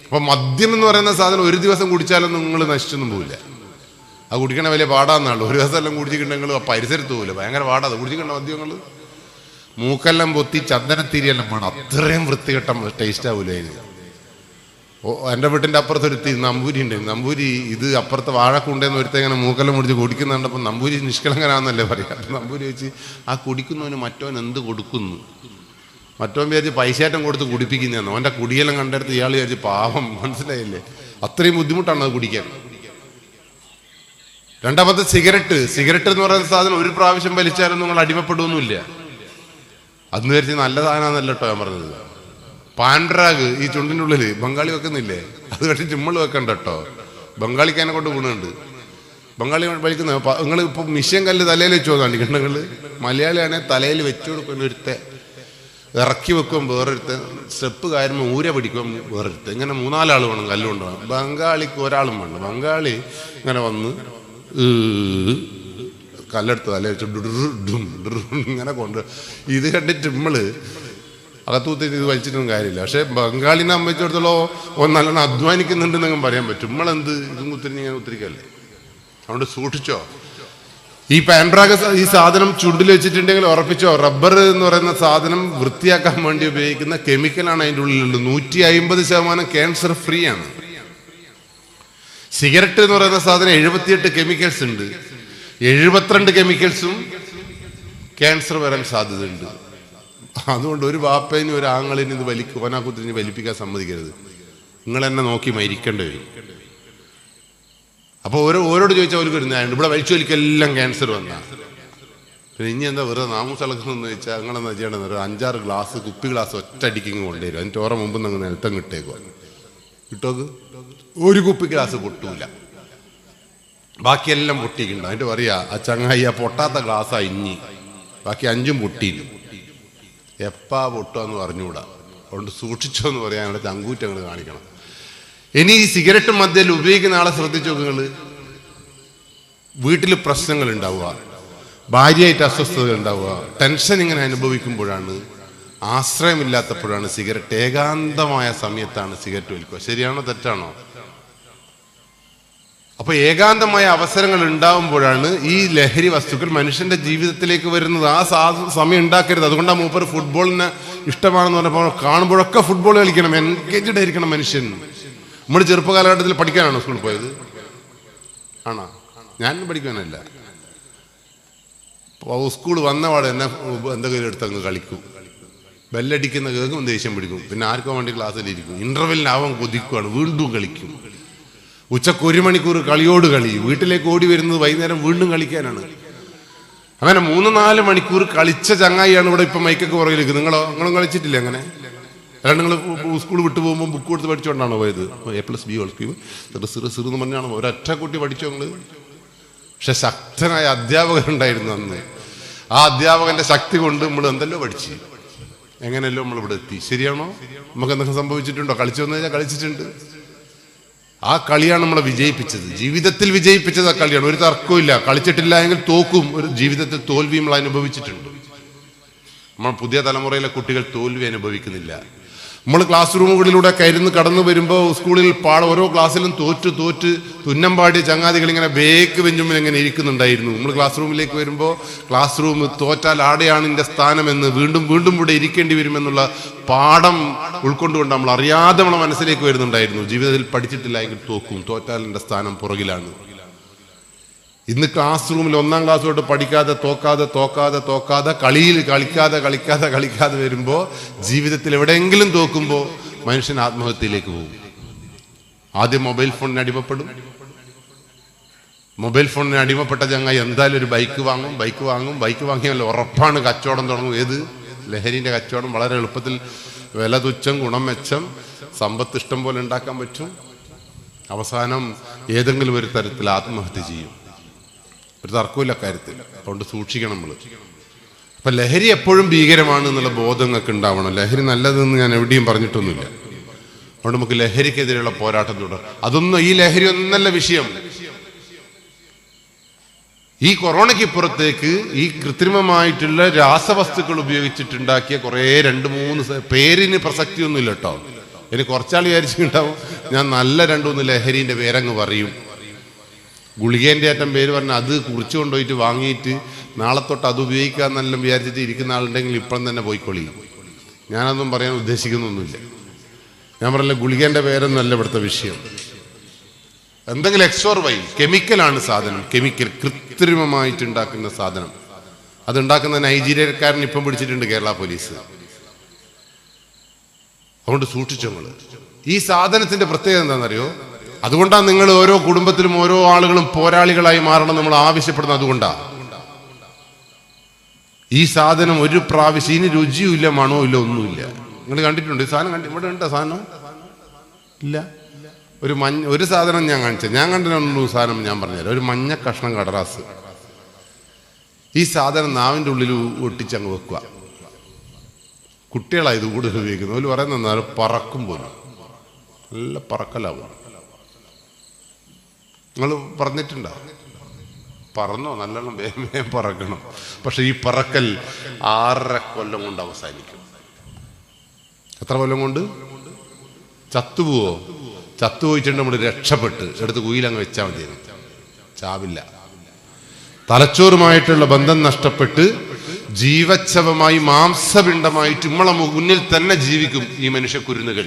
അപ്പൊ മദ്യം എന്ന് പറയുന്ന സാധനം ഒരു ദിവസം കുടിച്ചാലൊന്നും നിങ്ങൾ നശിച്ചൊന്നും പോവില്ല. അത് കുടിക്കണ വലിയ പാടാന്നാണല്ലോ. ഒരു ദിവസം എല്ലാം കുടിച്ചിട്ടുണ്ടെങ്കിൽ ആ പരിസരത്ത് പോകില്ല, ഭയങ്കര പാടാ. അത് കുടിച്ചിട്ടുണ്ട മദ്യങ്ങൾ മൂക്കെല്ലാം പൊത്തി ചന്ദനത്തിരിയെല്ലാം വേണം, അത്രയും വൃത്തികെട്ട ടേസ്റ്റ് ആവൂല അതിന്. എൻ്റെ വീട്ടിൻ്റെ അപ്പുറത്തൊരുത്തി നമ്പൂരി ഉണ്ട്. നമ്പൂരി ഇത് അപ്പുറത്തെ വാഴക്കുണ്ടെന്ന് ഒരുത്ത ഇങ്ങനെ മൂക്കെല്ലാം മുടിച്ച് കുടിക്കുന്നുണ്ടപ്പോൾ നമ്പൂരി നിഷ്കളങ്കനാന്നല്ലേ പറയാം. അപ്പം നമ്പൂരി വെച്ച് ആ കുടിക്കുന്നവന് മറ്റവൻ എന്ത് കൊടുക്കുന്നു, മറ്റവൻ വിചാരിച്ച് പൈസയാറ്റം കൊടുത്ത് കുടിപ്പിക്കുന്നതെന്നോ. അവൻ്റെ കുടിയെല്ലാം കണ്ടെടുത്ത് ഇയാൾ വിചാരിച്ച് പാവം, മനസ്സിലായില്ലേ? അത്രയും ബുദ്ധിമുട്ടാണ് അത് കുടിക്കാൻ. രണ്ടാമത്തെ സിഗരറ്റ് എന്ന് പറയുന്ന സാധനം ഒരു പ്രാവശ്യം വലിച്ചാലും നിങ്ങൾ അടിമപ്പെടുകയൊന്നുമില്ല. അന്ന് വിചാരിച്ച് നല്ല സാധനമാണെന്നല്ല കേട്ടോ ഞാൻ പറഞ്ഞത്. പാൻഡ്രാഗ് ഈ ചുണ്ടിൻ്റെ ഉള്ളിൽ ബംഗാളി വെക്കുന്നില്ലേ, അത് കണ്ടി ചുമ്മൾ വെക്കണ്ട കേട്ടോ. ബംഗാളിക്ക് അതിനെ കൊണ്ട് ഗുണമുണ്ട്. ബംഗാളി വലിക്കുന്നത് നിങ്ങൾ ഇപ്പം മിഷ്യൻ കല്ല് തലയിൽ വെച്ച് നോക്കാണ്ട് കിണ്ണങ്ങൾ. മലയാളിയാണെ തലയിൽ വെച്ചു കൊടുക്കുന്ന ഒരുത്തെ ഇറക്കി വെക്കും, വേറൊരുത്തെ സ്റ്റെപ്പ് കാര്യമ്പോൾ ഊര പിടിക്കും വേറൊരുത്തെ. ഇങ്ങനെ 3-4 ആൾ വേണം കല്ലുകൊണ്ടുപോകാൻ. ബംഗാളിക്ക് ഒരാളും വേണം. ബംഗാളി ഇങ്ങനെ വന്ന് കല്ലെടുത്ത് തല വെച്ച് ഇങ്ങനെ കൊണ്ട് ഇത് കണ്ടിട്ട് നമ്മള് അകത്തൂത്തി ഇത് വലിച്ചിട്ടൊന്നും കാര്യമില്ല. പക്ഷെ ബംഗാളിനെ സംബന്ധിച്ചിടത്തോളം നല്ലോണം അധ്വാനിക്കുന്നുണ്ടെന്നെങ്കിലും പറയാൻ പറ്റും. നമ്മളെന്ത് ഇതും ഇങ്ങനെ ഉത്തിരിക്കല്ലേ. അതുകൊണ്ട് സൂക്ഷിച്ചോ. ഈ പാൻഡ്രാഗ് ഈ സാധനം ചുണ്ടിൽ വെച്ചിട്ടുണ്ടെങ്കിൽ ഉറപ്പിച്ചോ, റബ്ബർ എന്ന് പറയുന്ന സാധനം വൃത്തിയാക്കാൻ വേണ്ടി ഉപയോഗിക്കുന്ന കെമിക്കലാണ് അതിൻ്റെ ഉള്ളിലുള്ളത്. 150% ക്യാൻസർ ഫ്രീ ആണ്. സിഗരറ്റ് എന്ന് പറയുന്ന സാധനം 78 കെമിക്കൽസ് ഉണ്ട്. 72 കെമിക്കൽസും ക്യാൻസർ വരാൻ സാധ്യതയുണ്ട്. അതുകൊണ്ട് ഒരു ബാപ്പേനും ഒരു ആങ്ങളിന് ഇത് ഓനാക്കുത്തിരിഞ്ഞ് വലിപ്പിക്കാൻ സമ്മതിക്കരുത്. നിങ്ങൾ എന്നെ നോക്കി മരിക്കേണ്ടി വരും. അപ്പോൾ ഓരോട് ചോദിച്ചാൽ അവർക്ക് വരുന്നതായുണ്ട് ഇവിടെ വലിച്ചു വലിക്കെല്ലാം ക്യാൻസർ വന്നാൽ പിന്നെ ഇനി എന്താ വെറുതെ നാമൂസളക്കുന്നതെന്ന് ചോദിച്ചാൽ നിങ്ങളെന്താ ചെയ്യേണ്ടത്? ഒരു 5-6 ഗ്ലാസ് കുപ്പി ഗ്ലാസ് ഒറ്റയടിക്കിങ് കൊണ്ടുവരും. അതിൻ്റെ ഓരോ മുമ്പ് നിങ്ങൾ നിലത്തം കിട്ടേക്കുക. കിട്ടോക്ക് ഒരു കുപ്പി ഗ്ലാസ് പൊട്ടൂല, ബാക്കിയെല്ലാം പൊട്ടിക്കുണ്ട്. അതിൻ്റെ പറയാ ആ ചങ്ങായി ആ പൊട്ടാത്ത ഗ്ലാസ്സാ ഇഞ്ഞി, ബാക്കി 5ഉം പൊട്ടിയില്ല. എപ്പാ പൊട്ടുകയെന്ന് പറഞ്ഞുകൂടാ. അതുകൊണ്ട് സൂക്ഷിച്ചോ എന്ന് പറയാൻ അവിടെ ചങ്കൂറ്റങ്ങൾ കാണിക്കണം. ഇനി ഈ സിഗരറ്റ് മദ്യം ഉപയോഗിക്കുന്ന ആളെ ശ്രദ്ധിച്ചു നോക്കുങ്ങൾ. വീട്ടിൽ പ്രശ്നങ്ങൾ ഉണ്ടാവുക, ഭാര്യയായിട്ട് അസ്വസ്ഥതകൾ ഉണ്ടാവുക, ടെൻഷൻ ഇങ്ങനെ അനുഭവിക്കുമ്പോഴാണ്, ആശ്രയമില്ലാത്തപ്പോഴാണ് സിഗരറ്റ്, ഏകാന്തമായ സമയത്താണ് സിഗരറ്റ് വലിക്കുക. ശരിയാണോ തെറ്റാണോ? അപ്പൊ ഏകാന്തമായ അവസരങ്ങൾ ഉണ്ടാവുമ്പോഴാണ് ഈ ലഹരി വസ്തുക്കൾ മനുഷ്യന്റെ ജീവിതത്തിലേക്ക് വരുന്നത്. ആ സമയം ഉണ്ടാക്കരുത്. അതുകൊണ്ടാണ് മൂപ്പർ ഫുട്ബോളിന് ഇഷ്ടമാണെന്ന് പറഞ്ഞപ്പോൾ കാണുമ്പോഴൊക്കെ ഫുട്ബോൾ കളിക്കണം, എൻഗേജ്ഡ് ആയിരിക്കണം മനുഷ്യൻ. നമ്മൾ ചെറുപ്പകാലഘട്ടത്തിൽ പഠിക്കാനാണോ സ്കൂളിൽ പോയത്? ആണോ? ഞാൻ പഠിക്കാനല്ല. സ്കൂൾ വന്നപാടെ എന്നെ എന്തെങ്കിലും എടുത്തങ്ങ് കളിക്കും. ബെല്ലടിക്കുന്ന കേൾക്കും, ദേഷ്യം പിടിക്കും. പിന്നെ ആർക്കോ വേണ്ടി ക്ലാസ്സിലിരിക്കും. ഇന്റർവെല്ലിനാവാൻ കൊതിക്കുകയാണ്, വീണ്ടും കളിക്കും. ഉച്ചക്ക് 1 മണിക്കൂർ കളിയോട് കളി. വീട്ടിലേക്ക് ഓടി വരുന്നത് വൈകുന്നേരം വീണ്ടും കളിക്കാനാണ്. അങ്ങനെ 3-4 മണിക്കൂർ കളിച്ച ചങ്ങായിയാണ് ഇവിടെ ഇപ്പം മൈക്കൊക്കെ പുറകിലേക്ക്. നിങ്ങളും കളിച്ചിട്ടില്ല അങ്ങനെ? അല്ലാണ്ട് നിങ്ങൾ സ്കൂൾ വിട്ടു പോകുമ്പോൾ ബുക്ക് കൊടുത്ത് പഠിച്ചുകൊണ്ടാണോ പോയത്? A+B² എന്ന് പറഞ്ഞാണോ ഒരൊറ്റ കുട്ടി പഠിച്ചോ നിങ്ങൾ? പക്ഷെ ശക്തനായ അധ്യാപകരുണ്ടായിരുന്നു അന്ന്. ആ അധ്യാപകന്റെ ശക്തി കൊണ്ട് നമ്മൾ എന്തെല്ലോ പഠിച്ച്, എങ്ങനെയല്ലോ നമ്മൾ ഇവിടെ എത്തി. ശരിയാണോ? നമുക്ക് എന്തെങ്കിലും സംഭവിച്ചിട്ടുണ്ടോ? കളിച്ചു വന്നു കഴിഞ്ഞാൽ കളിച്ചിട്ടുണ്ട്. ആ കളിയാണ് നമ്മളെ വിജയിപ്പിച്ചത്. ജീവിതത്തിൽ വിജയിപ്പിച്ചത് ആ കളിയാണ്, ഒരു തർക്കവും ഇല്ല. കളിച്ചിട്ടില്ല എങ്കിൽ തോക്കും. ഒരു ജീവിതത്തിൽ തോൽവി നമ്മൾ അനുഭവിച്ചിട്ടുണ്ട്. നമ്മൾ പുതിയ തലമുറയിലെ കുട്ടികൾ തോൽവി അനുഭവിക്കുന്നില്ല. നമ്മൾ ക്ലാസ് റൂമുകളിലൂടെ കടന്നു വരുമ്പോൾ സ്കൂളിൽ ഓരോ ക്ലാസ്സിലും തോറ്റ് തുന്നമ്പാടി ചങ്ങാതികൾ ഇങ്ങനെ ബേക്ക് ബെഞ്ചുമ്പിൽ ഇങ്ങനെ ഇരിക്കുന്നുണ്ടായിരുന്നു. നമ്മൾ ക്ലാസ് റൂമിലേക്ക് വരുമ്പോൾ ക്ലാസ് റൂം തോറ്റാൽ ആടെയാണ് എൻ്റെ സ്ഥാനമെന്ന്, വീണ്ടും ഇവിടെ ഇരിക്കേണ്ടി വരുമെന്നുള്ള പാഠം ഉൾക്കൊണ്ടുകൊണ്ട് നമ്മൾ അറിയാതെ നമ്മളെ മനസ്സിലേക്ക് വരുന്നുണ്ടായിരുന്നു. ജീവിതത്തിൽ പഠിച്ചിട്ടില്ല എങ്കിൽ തോക്കും, തോറ്റാൽ എൻ്റെ സ്ഥാനം പുറകിലാണ്. ഇന്ന് ക്ലാസ് റൂമിൽ 1-ാം ക്ലാസ് തൊട്ട് പഠിക്കാതെ തോക്കാതെ കളിയിൽ കളിക്കാതെ വരുമ്പോൾ ജീവിതത്തിൽ എവിടെയെങ്കിലും തോക്കുമ്പോൾ മനുഷ്യൻ ആത്മഹത്യയിലേക്ക് പോകും. ആദ്യം മൊബൈൽ ഫോണിന് അടിമപ്പെടും. മൊബൈൽ ഫോണിന് അടിമപ്പെട്ട ചങ്ങായി എന്തായാലും ഒരു ബൈക്ക് വാങ്ങിയാൽ ഉറപ്പാണ് കച്ചവടം തുടങ്ങും. ഏത്? ലഹരിന്റെ കച്ചവടം. വളരെ എളുപ്പത്തിൽ വില തുച്ഛം, ഗുണം മെച്ചം, സമ്പത്ത് ഇഷ്ടം പോലെ ഉണ്ടാക്കാൻ പറ്റും. അവസാനം ഏതെങ്കിലും ഒരു തരത്തിൽ ആത്മഹത്യ ചെയ്യും. ഒരു തർക്കമില്ല കാര്യത്തിൽ. അതുകൊണ്ട് സൂക്ഷിക്കണം നമ്മൾ. അപ്പൊ ലഹരി എപ്പോഴും ഭീകരമാണ് എന്നുള്ള ബോധങ്ങൾക്ക് ഉണ്ടാവണം. ലഹരി നല്ലതെന്ന് ഞാൻ എവിടെയും പറഞ്ഞിട്ടൊന്നുമില്ല. അതുകൊണ്ട് നമുക്ക് ലഹരിക്കെതിരെയുള്ള പോരാട്ടം തുടരും. ഈ ലഹരി ഒന്നല്ല വിഷയം. ഈ കൊറോണയ്ക്ക് ഇപ്പുറത്തേക്ക് ഈ കൃത്രിമമായിട്ടുള്ള രാസവസ്തുക്കൾ ഉപയോഗിച്ചിട്ടുണ്ടാക്കിയ കുറെ 2-3 പേരിന് പ്രസക്തിയൊന്നുമില്ല കേട്ടോ. ഇനി കുറച്ചാൾ വിചാരിച്ചിട്ടുണ്ടാവും ഞാൻ നല്ല രണ്ടൂന്ന് ലഹരീൻ്റെ പേരങ്ങ് പറയും. ഗുളികേൻ്റെ ഏറ്റം പേര് പറഞ്ഞാൽ അത് കുറിച്ച് കൊണ്ടുപോയിട്ട് വാങ്ങിയിട്ട് നാളെ തൊട്ട് അത് ഉപയോഗിക്കാമെന്നെല്ലാം വിചാരിച്ചിട്ട് ഇരിക്കുന്ന ആളുണ്ടെങ്കിൽ ഇപ്പം തന്നെ പോയിക്കൊള്ളി. ഞാനതൊന്നും പറയാൻ ഉദ്ദേശിക്കുന്നൊന്നുമില്ല. ഞാൻ പറഞ്ഞില്ല, ഗുളികേൻ്റെ പേരൊന്നുമല്ല ഇവിടുത്തെ വിഷയം. എന്തെങ്കിലും എക്സോർവൈ കെമിക്കലാണ് സാധനം, കെമിക്കൽ കൃത്രിമമായിട്ടുണ്ടാക്കുന്ന സാധനം. അതുണ്ടാക്കുന്ന നൈജീരിയക്കാരൻ ഇപ്പം പിടിച്ചിട്ടുണ്ട് കേരള പോലീസ്. അതുകൊണ്ട് സൂക്ഷിച്ചോങ്ങൾ. ഈ സാധനത്തിന്റെ പ്രത്യേകത എന്താണെന്നറിയോ? അതുകൊണ്ടാണ് നിങ്ങൾ ഓരോ കുടുംബത്തിലും ഓരോ ആളുകളും പോരാളികളായി മാറണം നമ്മൾ ആവശ്യപ്പെടുന്നത്. അതുകൊണ്ടാണ് ഈ സാധനം ഒരു പ്രാവശ്യം ഇനി രുചിയും ഇല്ല, മണവും ഇല്ല, ഒന്നുമില്ല. നിങ്ങൾ കണ്ടിട്ടുണ്ട് ഈ സാധനം? ഇവിടെ ഉണ്ടോ സാധനം? ഇല്ല. ഒരു സാധനം ഞാൻ കണ്ടിട്ടുള്ളൂ. സാധനം ഞാൻ പറഞ്ഞുതരാം. ഒരു മഞ്ഞ കഷ്ണം കടറാസ്. ഈ സാധനം നാവിൻ്റെ ഉള്ളിൽ ഒട്ടിച്ചങ്ങ് വെക്കുക. കുട്ടികളായത് കൂടുതൽ ഉപയോഗിക്കുന്നത്. അവർ പറയുന്ന പറക്കും പോലും, നല്ല പറക്കലാവും. നിങ്ങൾ പറഞ്ഞിട്ടുണ്ടോ? പറന്നോ, നല്ലോണം വേഗം പറക്കണം. പക്ഷെ ഈ പറക്കൽ 6.5 കൊല്ലം കൊണ്ട് അവസാനിക്കും. എത്ര കൊല്ലം കൊണ്ട്? ചത്തുപോവോ? ചത്തുപോയിട്ടുണ്ട് നമ്മൾ രക്ഷപ്പെട്ട് എടുത്ത് കുയിലങ്ങ് വെച്ചാൽ മതി, ചാവില്ല. തലച്ചോറുമായിട്ടുള്ള ബന്ധം നഷ്ടപ്പെട്ട് ജീവച്ഛവമായി മാംസപിണ്ഡമായിട്ട് നമ്മളെ മുന്നിൽ തന്നെ ജീവിക്കും ഈ മനുഷ്യ കുരുന്നുകൾ.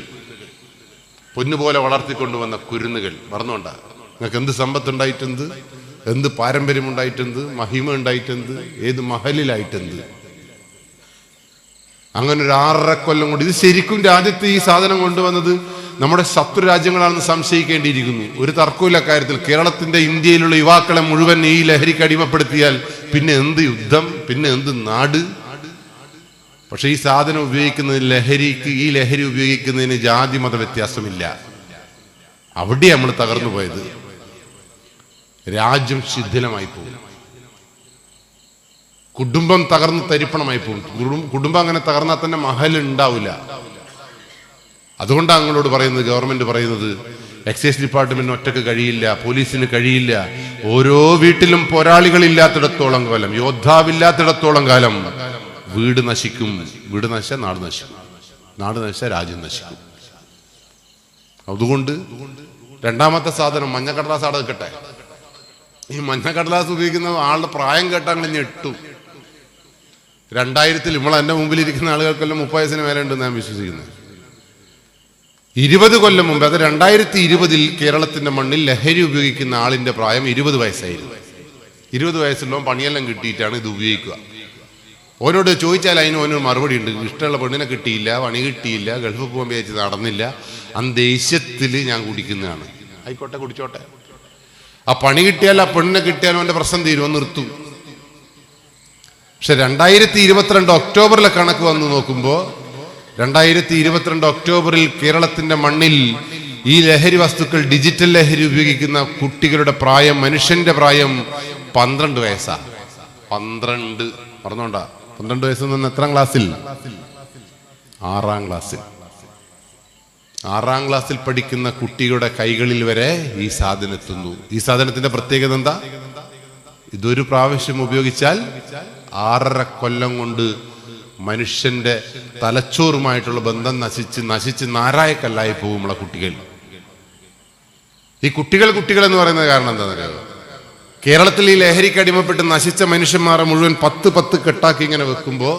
പൊന്നുപോലെ വളർത്തിക്കൊണ്ടുവന്ന കുരുന്നുകൾ. മറന്നുകൊണ്ടാ? നിങ്ങൾക്ക് എന്ത് സമ്പത്തുണ്ടായിട്ടെന്ത്, എന്ത് പാരമ്പര്യമുണ്ടായിട്ടെന്ത്, മഹിമ ഉണ്ടായിട്ടെന്ത്, ഏത് മഹലിലായിട്ടെന്ത്. അങ്ങനെ ഒരു 6.5 കൊല്ലം കൊണ്ട്. ഇത് ശരിക്കും രാജ്യത്ത് ഈ സാധനം കൊണ്ടുവന്നത് നമ്മുടെ ശത്രു രാജ്യങ്ങളാണെന്ന് സംശയിക്കേണ്ടിയിരിക്കുന്നു. ഒരു തർക്കമില്ല കാര്യത്തിൽ. കേരളത്തിന്റെ, ഇന്ത്യയിലുള്ള യുവാക്കളെ മുഴുവൻ ഈ ലഹരിക്ക് അടിമപ്പെടുത്തിയാൽ പിന്നെ എന്ത് യുദ്ധം, പിന്നെ എന്ത് നാട്. പക്ഷെ ഈ സാധനം ഉപയോഗിക്കുന്നതിന്, ഈ ലഹരി ഉപയോഗിക്കുന്നതിന് ജാതി മത വ്യത്യാസമില്ല. അവിടെ നമ്മൾ തകർന്നു പോയത്. രാജ്യം ശിഥിലമായി പോകും, കുടുംബം തകർന്ന് തരിപ്പണമായി പോകും. കുടുംബം അങ്ങനെ തകർന്നാൽ തന്നെ മഹൽ ഉണ്ടാവില്ല. അതുകൊണ്ടാണ് നിങ്ങളോട് പറയുന്നത്, ഗവൺമെന്റ് പറയുന്നത്, എക്സൈസ് ഡിപ്പാർട്ട്മെന്റിന് ഒറ്റക്ക് കഴിയില്ല, പോലീസിന് കഴിയില്ല. ഓരോ വീട്ടിലും പോരാളികളില്ലാത്തിടത്തോളം കാലം, യോദ്ധാവില്ലാത്തിടത്തോളം കാലം വീട് നശിക്കും. വീട് നശിച്ച നാട് നശിക്കും, നാട് നശിച്ച രാജ്യം നശിക്കും. അതുകൊണ്ട് രണ്ടാമത്തെ സാധനം മഞ്ഞക്കടലാസ് അവിടെ നിൽക്കട്ടെ. ഈ മഞ്ഞക്കടലാസ് ഉപയോഗിക്കുന്ന ആളുടെ പ്രായം കേട്ടാൽ ഞെട്ടും. 2000 നമ്മൾ എൻ്റെ മുമ്പിലിരിക്കുന്ന ആളുകൾക്കെല്ലാം 30 വയസ്സിന് മേലെ ഉണ്ടെന്ന് ഞാൻ വിശ്വസിക്കുന്നത്. 20 കൊല്ലം മുമ്പ്, അത് 2020 കേരളത്തിന്റെ മണ്ണിൽ ലഹരി ഉപയോഗിക്കുന്ന ആളിന്റെ പ്രായം 20 വയസ്സായിരുന്നു. 20 വയസ്സുള്ള പണിയെല്ലാം കിട്ടിയിട്ടാണ് ഇത് ഉപയോഗിക്കുക. ഓനോട് ചോദിച്ചാൽ ഓനൊരു മറുപടി ഉണ്ട്. ഇഷ്ടമുള്ള പെണ്ണിനെ കിട്ടിയില്ല, പണി കിട്ടിയില്ല, ഗൾഫ് പോകാൻ വിചാരിച്ച് നടന്നില്ല, അന്തേശ്യത്തിൽ ഞാൻ കുടിക്കുന്നതാണ്. ആയിക്കോട്ടെ, കുടിച്ചോട്ടെ. ആ പണി കിട്ടിയാൽ, ആ പെണ്ണിനെ കിട്ടിയാലും അവന്റെ പ്രശ്നം തീരുമോ? നിർത്തും. പക്ഷെ 2022 ഒക്ടോബറിലെ കണക്ക് വന്ന് നോക്കുമ്പോൾ 2022 ഒക്ടോബറിൽ കേരളത്തിന്റെ മണ്ണിൽ ഈ ലഹരി വസ്തുക്കൾ, ഡിജിറ്റൽ ലഹരി ഉപയോഗിക്കുന്ന കുട്ടികളുടെ പ്രായം, മനുഷ്യന്റെ പ്രായം 12 വയസ്സാ. 12 പറഞ്ഞോണ്ടാ. 12 വയസ്സിൽ നിന്ന് എത്രാം ക്ലാസ്സിൽ? 6ാം ക്ലാസ്സിൽ. 6ാം ക്ലാസ്സിൽ പഠിക്കുന്ന കുട്ടികളുടെ കൈകളിൽ വരെ ഈ സാധനം എത്തുന്നു. ഈ സാധനത്തിന്റെ പ്രത്യേകത എന്താ? ഇതൊരു പ്രാവശ്യം ഉപയോഗിച്ചാൽ 6.5 കൊല്ലം കൊണ്ട് മനുഷ്യന്റെ തലച്ചോറുമായിട്ടുള്ള ബന്ധം നശിച്ച് നാരായക്കല്ലായി പോകും നമ്മളെ കുട്ടികൾ. ഈ കുട്ടികൾ എന്ന് പറയുന്നത് കാരണം എന്താണെന്നറിയാമോ? കേരളത്തിൽ ഈ ലഹരിക്ക് അടിമപ്പെട്ട് നശിച്ച മനുഷ്യന്മാരെ മുഴുവൻ 10 കെട്ടാക്കി ഇങ്ങനെ വെക്കുമ്പോ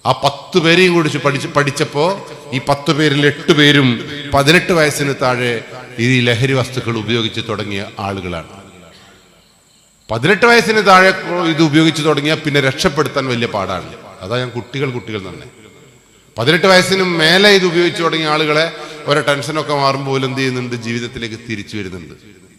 ആ 10 പേരെയും കൂടി പഠിച്ചപ്പോ ഈ 10 പേരിൽ 8 പേരും 18 വയസ്സിന് താഴെ ഈ ലഹരി വസ്തുക്കൾ ഉപയോഗിച്ച് തുടങ്ങിയ ആളുകളാണ്. 18 വയസ്സിന് താഴെ ഇത് ഉപയോഗിച്ച് തുടങ്ങിയാൽ പിന്നെ രക്ഷപ്പെടുത്താൻ വലിയ പാടാണ്. അതാ ഞാൻ കുട്ടികൾ തന്നെ. 18 വയസ്സിന് മേലെ ഇത് ഉപയോഗിച്ച് തുടങ്ങിയ ആളുകളെ ഓരോ ടെൻഷനൊക്കെ മാറുമ്പോൾ എന്ത് ചെയ്യുന്നുണ്ട്? ജീവിതത്തിലേക്ക് തിരിച്ചു വരുന്നുണ്ട്.